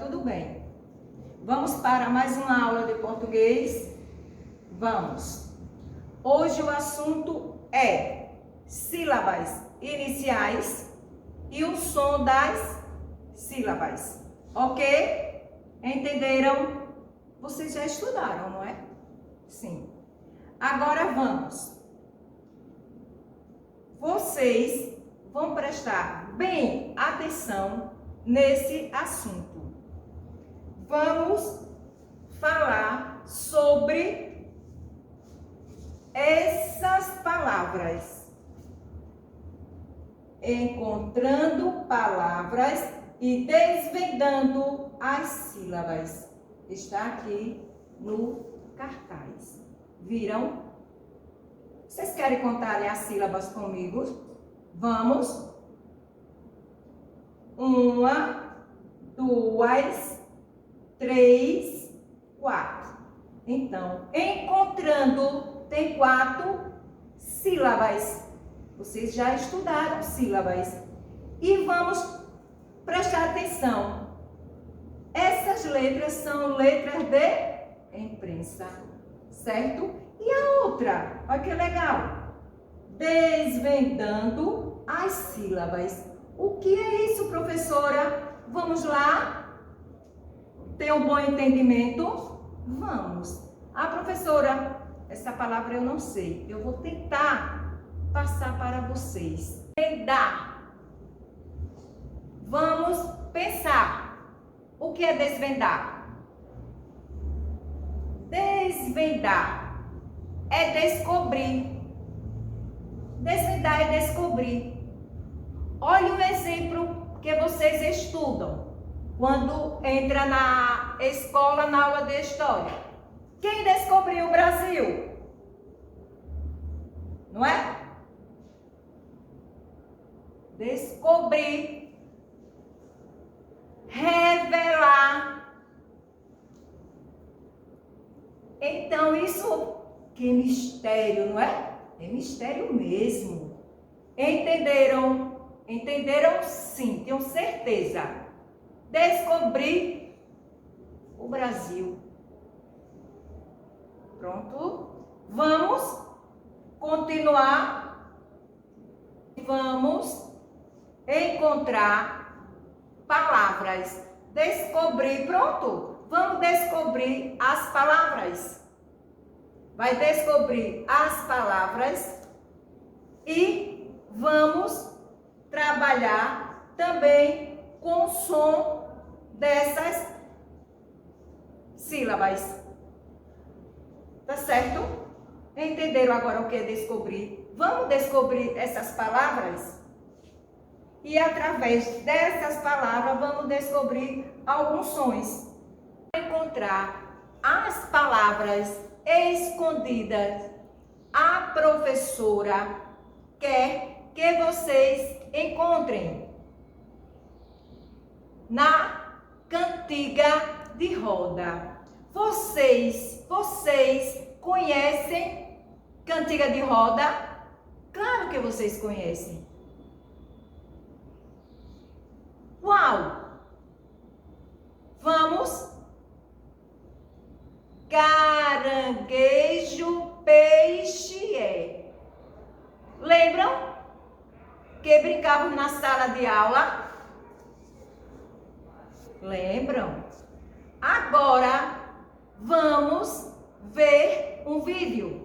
tudo bem. Vamos para mais uma aula de português? Vamos! Hoje o assunto é sílabas iniciais e o som das sílabas, ok? Entenderam? Vocês já estudaram, não é? Sim. Agora vamos. Vocês vão prestar bem atenção nesse assunto. Vamos falar sobre essas palavras. Encontrando palavras e desvendando as sílabas. Está aqui no cartaz. Viram? Vocês querem contar as sílabas comigo? Vamos. 1, 2, 3, 4. Então, encontrando tem 4 sílabas. Vocês já estudaram sílabas. E vamos prestar atenção. Essas letras são letras de imprensa, certo? E a outra, olha que legal. Desvendando as sílabas. O que é isso, professora? Vamos lá? Tem um bom entendimento? Vamos. Ah, professora, essa palavra eu não sei. Eu vou tentar passar para vocês. Desvendar. Vamos pensar. O que é desvendar? Desvendar é descobrir. Desvendar é descobrir. Olha um exemplo que vocês estudam quando entra na escola, na aula de história. Quem descobriu o Brasil? Não é? Descobrir. Revelar. Então isso que mistério, não é? É mistério mesmo. Entenderam? Entenderam sim, tenho certeza. Descobrir o Brasil. Pronto? Vamos continuar. Vamos encontrar palavras. Descobrir, pronto? Vamos descobrir as palavras. Vai descobrir as palavras e vamos trabalhar também com o som dessas sílabas. Tá certo? Entenderam agora o que é descobrir? Vamos descobrir essas palavras? E através dessas palavras vamos descobrir alguns sons. Encontrar as palavras escondidas. A professora quer que vocês encontrem na cantiga de roda. Vocês conhecem cantiga de roda? Claro que vocês conhecem. Uau! Vamos. Caranguejo, peixe é. Lembram que brincavam na sala de aula? Lembram? Agora vamos ver um vídeo.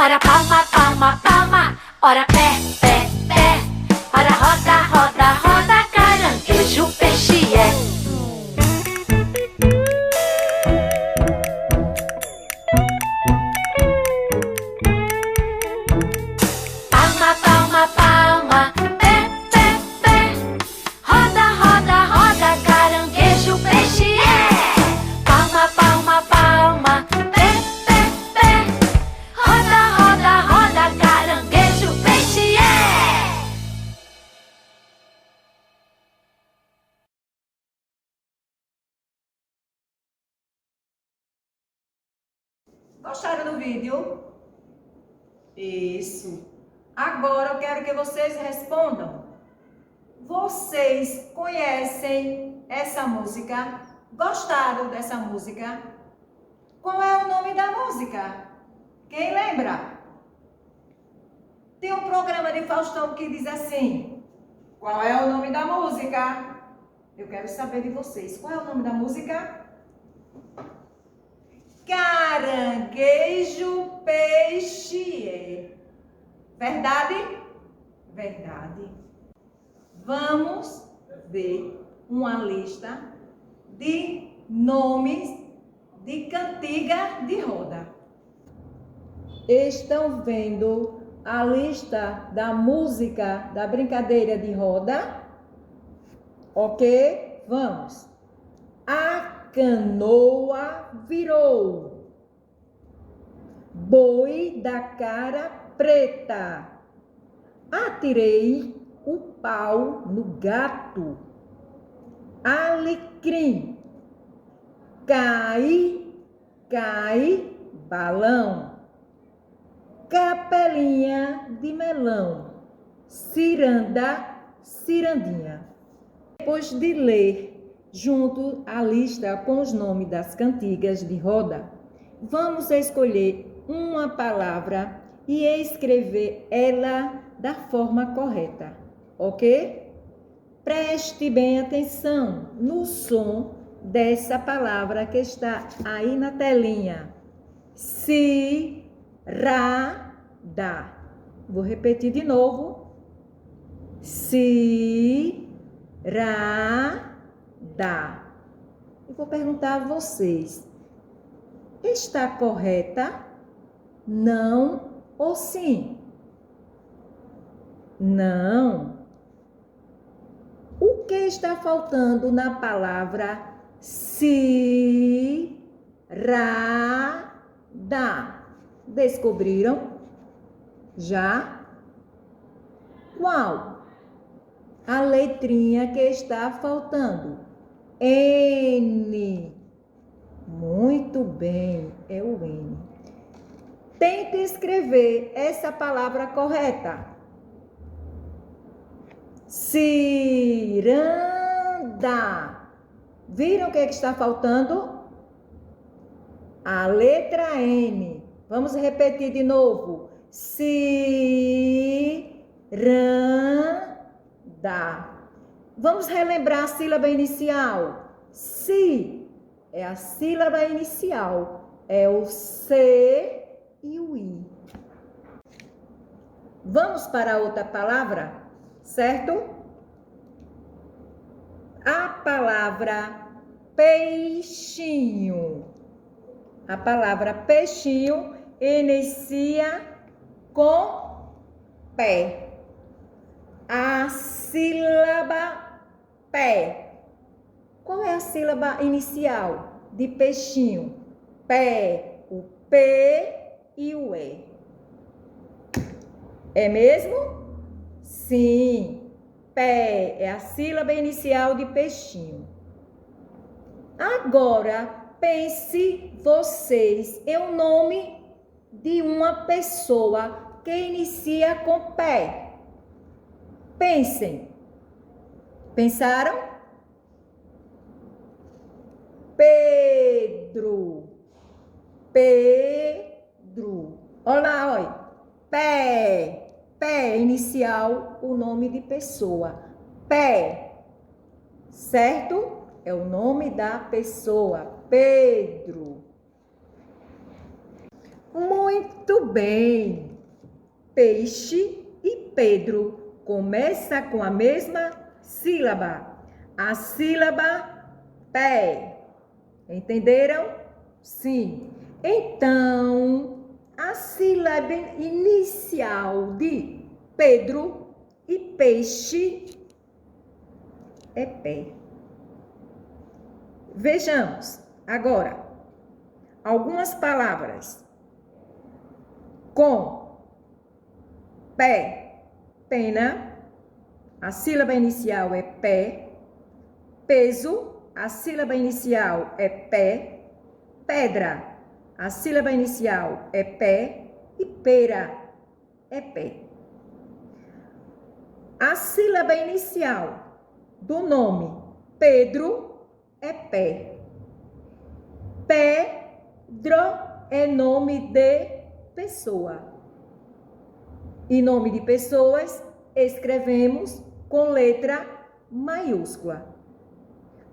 Ora palma, palma, palma. Ora pé, pé, pé. Ora roda, roda, Gostaram do vídeo? Isso. Agora eu quero que vocês respondam. Vocês conhecem essa música? Gostaram dessa música? Qual é o nome da música? Quem lembra? Tem um programa de Faustão que diz assim: qual é o nome da música? Eu quero saber de vocês. Qual é o nome da música? Caranguejo peixe. Verdade? Verdade. Vamos ver uma lista de nomes de cantiga de roda. Estão vendo a lista da música da brincadeira de roda? Ok? Vamos. A canoa virou. Boi da cara preta. Atirei o pau no gato. Alecrim. Cai, cai, balão. Capelinha de melão. Ciranda, cirandinha. Depois de ler junto a lista com os nomes das cantigas de roda, vamos escolher uma palavra e escrever ela da forma correta, ok? Preste bem atenção no som dessa palavra que está aí na telinha. Ciranda. Vou repetir de novo. Ciranda. Eu vou perguntar a vocês. Está correta? Não ou sim? Não. O que está faltando na palavra ciranda? Descobriram? Já? Qual? A letrinha que está faltando? N. Muito bem, é o N. Tente escrever essa palavra correta. Ciranda. Viram o que está faltando? A letra N. Vamos repetir de novo. Ciranda. Vamos relembrar a sílaba inicial. Si é a sílaba inicial. É o C e o I. Vamos para outra palavra, certo? A palavra peixinho. A palavra peixinho inicia com pé. A sílaba pé. Qual é a sílaba inicial de peixinho? Pé, o P e o E. É mesmo? Sim. Pé é a sílaba inicial de peixinho. Agora, pense vocês em um nome de uma pessoa que inicia com pé. Pensem. Pensaram? Pedro. Pedro. Olá, olha. Pé. Pé inicial, o nome de pessoa. Pé. Certo? É o nome da pessoa. Pedro. Muito bem. Peixe e Pedro começa com a mesma sílaba. A sílaba pé. Entenderam? Sim. Então, a sílaba inicial de Pedro e peixe é pé. Vejamos agora algumas palavras com pé, pena, a sílaba inicial é pé, peso, a sílaba inicial é pé, pedra, A sílaba inicial é pé e pera é pé. A sílaba inicial do nome Pedro é pé. Pedro é nome de pessoa. E nome de pessoas escrevemos com letra maiúscula.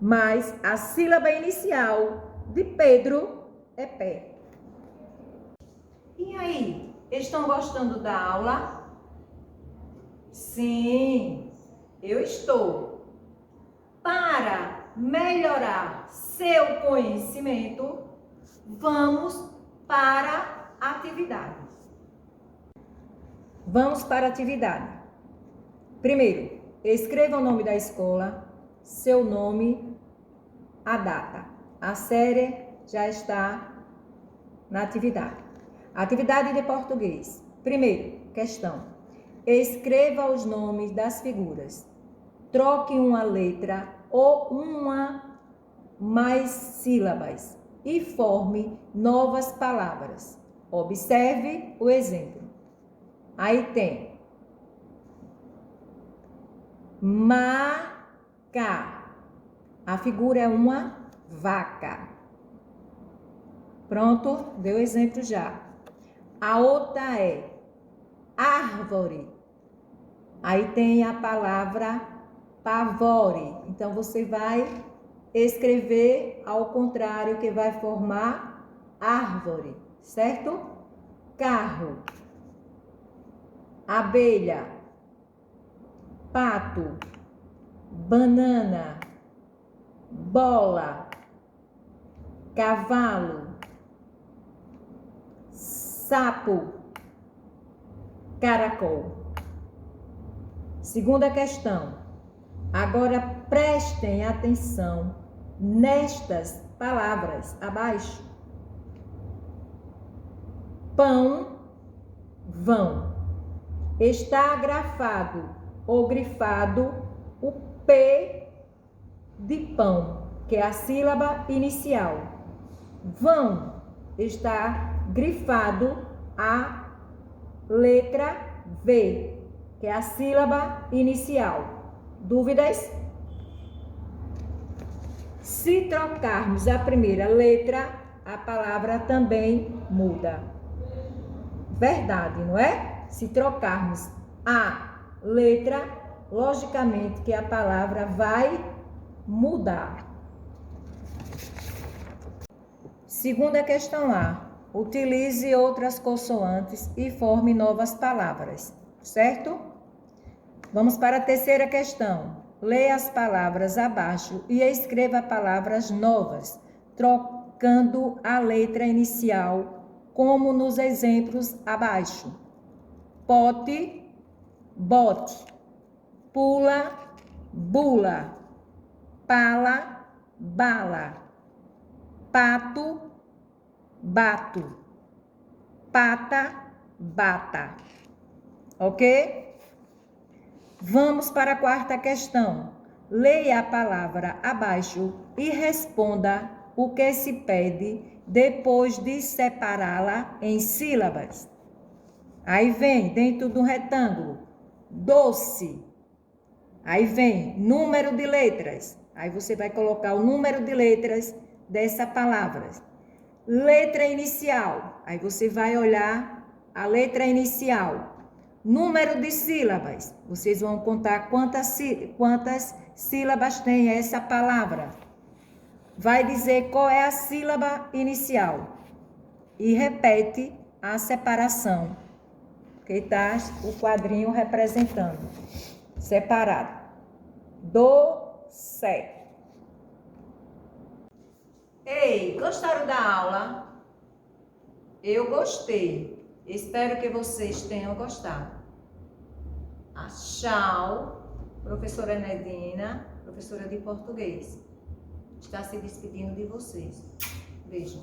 Mas a sílaba inicial de Pedro é pé. E aí, estão gostando da aula? Sim, eu estou. Para melhorar seu conhecimento, vamos para a atividade. Vamos para a atividade. Primeiro, escreva o nome da escola, seu nome, a data. A série já está na atividade. Atividade de português. Primeiro, questão. Escreva os nomes das figuras. Troque uma letra ou uma mais sílabas e forme novas palavras. Observe o exemplo. Aí tem maca. A figura é uma vaca. Pronto? Deu exemplo já. A outra é árvore. Aí tem a palavra pavore. Então, você vai escrever ao contrário, que vai formar árvore, certo? Carro. Abelha. Pato. Banana. Bola. Cavalo. Sapo. Caracol. Segunda questão. Agora prestem atenção nestas palavras abaixo. Pão, vão. Está grafado ou grifado o P de pão, que é a sílaba inicial. Vão está grifado a letra V, que é a sílaba inicial. Dúvidas? Se trocarmos a primeira letra, a palavra também muda. Verdade, não é? Se trocarmos a letra, logicamente que a palavra vai mudar. Segunda questão A. Utilize outras consoantes e forme novas palavras, certo? Vamos para a terceira questão. Leia as palavras abaixo e escreva palavras novas, trocando a letra inicial, como nos exemplos abaixo. Pote, bote. Pula, bula. Pala, bala. Pato, bato. Pata, bata. Ok? Vamos para a quarta questão. Leia a palavra abaixo e responda o que se pede depois de separá-la em sílabas. Aí vem, dentro do retângulo, doce. Aí vem, número de letras. Aí você vai colocar o número de letras dessa palavra. Letra inicial. Aí você vai olhar a letra inicial. Número de sílabas. Vocês vão contar quantas sílabas tem essa palavra. Vai dizer qual é a sílaba inicial. E repete a separação. Que está o quadrinho representando. Separado. Doce. Ei, gostaram da aula? Eu gostei. Espero que vocês tenham gostado. Tchau, professora Nedina, professora de português. Está se despedindo de vocês. Beijo.